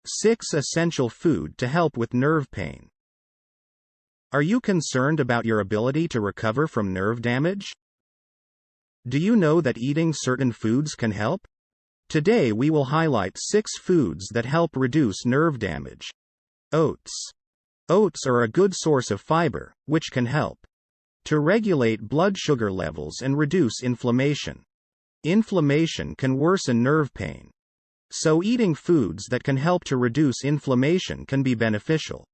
6 essential food to help with nerve pain. Are you concerned about your ability to recover from nerve damage? Do you know that eating certain foods can help? Today we will highlight 6 foods that help reduce nerve damage. Oats. Oats are a good source of fiber, which can help to regulate blood sugar levels and reduce inflammation. Inflammation can worsen nerve pain. So eating foods that can help to reduce inflammation can be beneficial.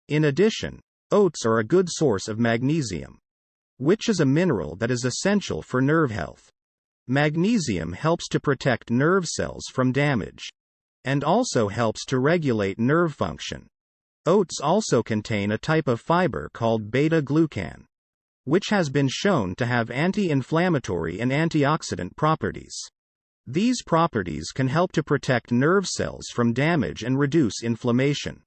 In addition, oats are a good source of magnesium, which is a mineral that is essential for nerve health. Magnesium helps to protect nerve cells from damage, and also helps to regulate nerve function. Oats also contain a type of fiber called beta-glucan, which has been shown to have anti-inflammatory and antioxidant properties. These properties can help to protect nerve cells from damage and reduce inflammation.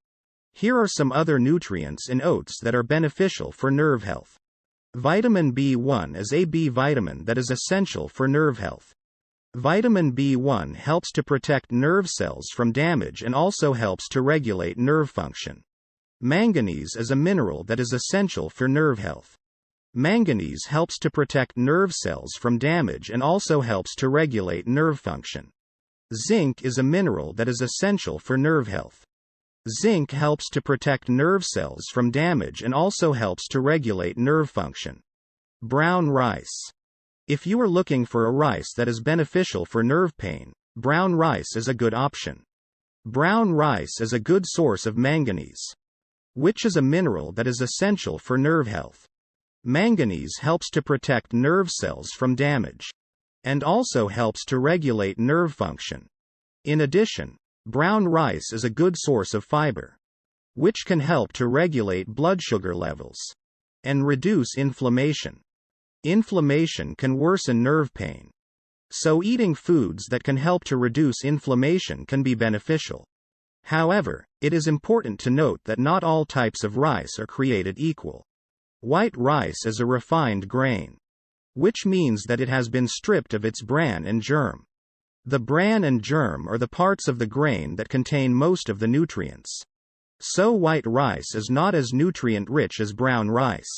Here are some other nutrients in oats that are beneficial for nerve health. Vitamin B1 is a B vitamin that is essential for nerve health. Vitamin B1 helps to protect nerve cells from damage and also helps to regulate nerve function. Manganese is a mineral that is essential for nerve health. Manganese helps to protect nerve cells from damage and also helps to regulate nerve function. Zinc is a mineral that is essential for nerve health. Zinc helps to protect nerve cells from damage and also helps to regulate nerve function. Brown rice. If you are looking for a rice that is beneficial for nerve pain, brown rice is a good option. Brown rice is a good source of manganese, which is a mineral that is essential for nerve health. Manganese helps to protect nerve cells from damage, and also helps to regulate nerve function. In addition, brown rice is a good source of fiber, which can help to regulate blood sugar levels and reduce inflammation. Inflammation can worsen nerve pain. So eating foods that can help to reduce inflammation can be beneficial. However, it is important to note that not all types of rice are created equal. White rice is a refined grain, which means that it has been stripped of its bran and germ. The bran and germ are the parts of the grain that contain most of the nutrients. So white rice is not as nutrient-rich as brown rice.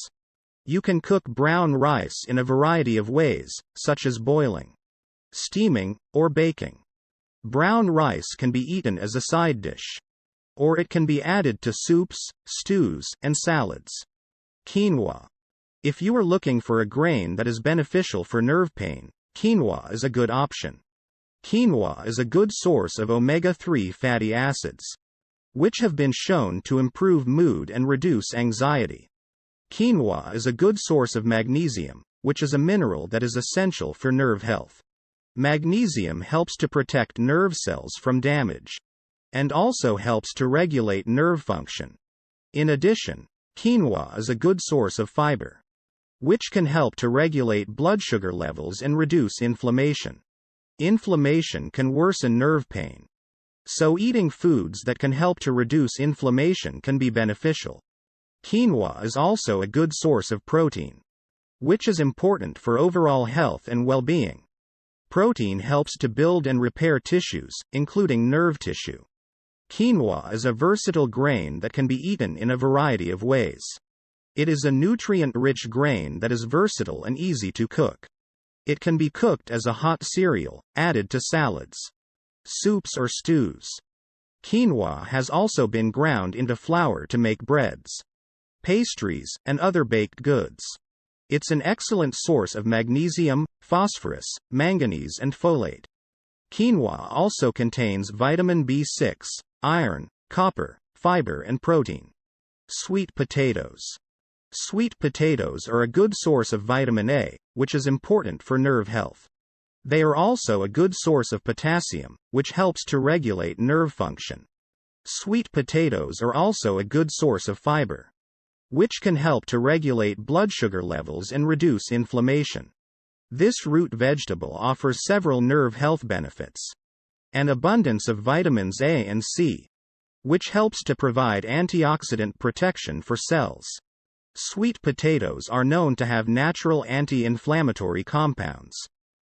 You can cook brown rice in a variety of ways, such as boiling, steaming, or baking. Brown rice can be eaten as a side dish, or it can be added to soups, stews, and salads. Quinoa. If you are looking for a grain that is beneficial for nerve pain, quinoa is a good option. Quinoa is a good source of omega-3 fatty acids, which have been shown to improve mood and reduce anxiety. Quinoa is a good source of magnesium, which is a mineral that is essential for nerve health. Magnesium helps to protect nerve cells from damage, and also helps to regulate nerve function. In addition, quinoa is a good source of fiber, which can help to regulate blood sugar levels and reduce inflammation. Inflammation can worsen nerve pain. So eating foods that can help to reduce inflammation can be beneficial. Quinoa is also a good source of protein, which is important for overall health and well-being. Protein helps to build and repair tissues, including nerve tissue. Quinoa is a versatile grain that can be eaten in a variety of ways. It is a nutrient-rich grain that is versatile and easy to cook. It can be cooked as a hot cereal, added to salads, soups or stews. Quinoa has also been ground into flour to make breads, pastries, and other baked goods. It's an excellent source of magnesium, phosphorus, manganese, and folate. Quinoa also contains vitamin B6, iron, copper, fiber, and protein. Sweet potatoes. Sweet potatoes are a good source of vitamin A, which is important for nerve health. They are also a good source of potassium, which helps to regulate nerve function. Sweet potatoes are also a good source of fiber, which can help to regulate blood sugar levels and reduce inflammation. This root vegetable offers several nerve health benefits. An abundance of vitamins A and C, which helps to provide antioxidant protection for cells. Sweet potatoes are known to have natural anti-inflammatory compounds.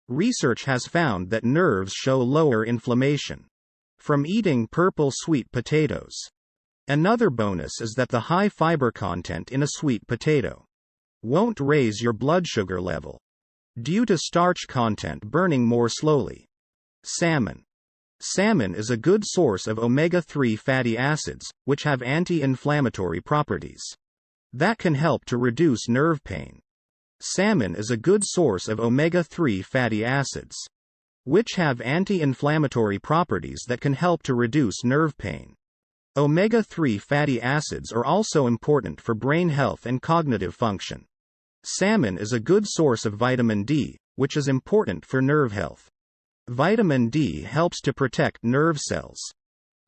Research has found that nerves show lower inflammation. from eating purple sweet potatoes. Another bonus is that the high fiber content in a sweet potato won't raise your blood sugar level due to starch content burning more slowly. Salmon. Salmon is a good source of omega-3 fatty acids, which have anti-inflammatory properties that can help to reduce nerve pain. Salmon is a good source of omega-3 fatty acids, which have anti-inflammatory properties that can help to reduce nerve pain. Omega-3 fatty acids are also important for brain health and cognitive function. Salmon is a good source of vitamin D, which is important for nerve health. Vitamin D helps to protect nerve cells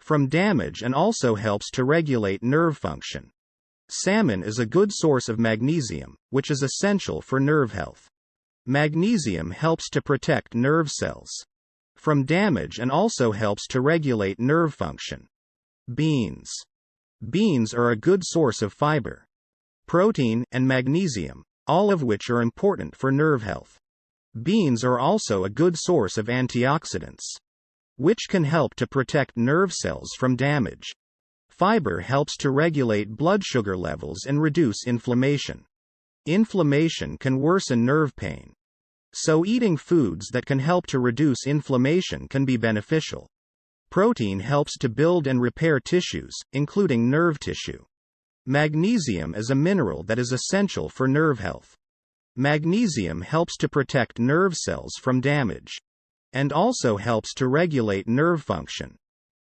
from damage and also helps to regulate nerve function. Salmon is a good source of magnesium, which is essential for nerve health. Magnesium helps to protect nerve cells from damage and also helps to regulate nerve function. Beans. Beans are a good source of fiber, protein, and magnesium, all of which are important for nerve health. Beans are also a good source of antioxidants, which can help to protect nerve cells from damage. Fiber helps to regulate blood sugar levels and reduce inflammation. Inflammation can worsen nerve pain, so eating foods that can help to reduce inflammation can be beneficial. Protein helps to build and repair tissues, including nerve tissue. Magnesium is a mineral that is essential for nerve health. Magnesium helps to protect nerve cells from damage and also helps to regulate nerve function.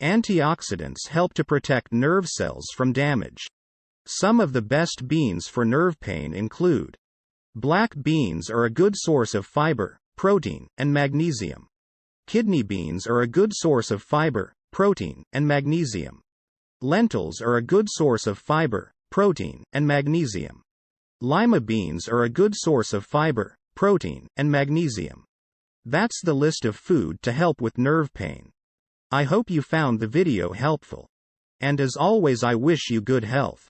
Antioxidants help to protect nerve cells from damage. Some of the best beans for nerve pain include: black beans are a good source of fiber, protein, and magnesium. Kidney beans are a good source of fiber, protein, and magnesium. Lentils are a good source of fiber, protein, and magnesium. Lima beans are a good source of fiber, protein, and magnesium. That's the list of food to help with nerve pain. I hope you found the video helpful. And as always, I wish you good health.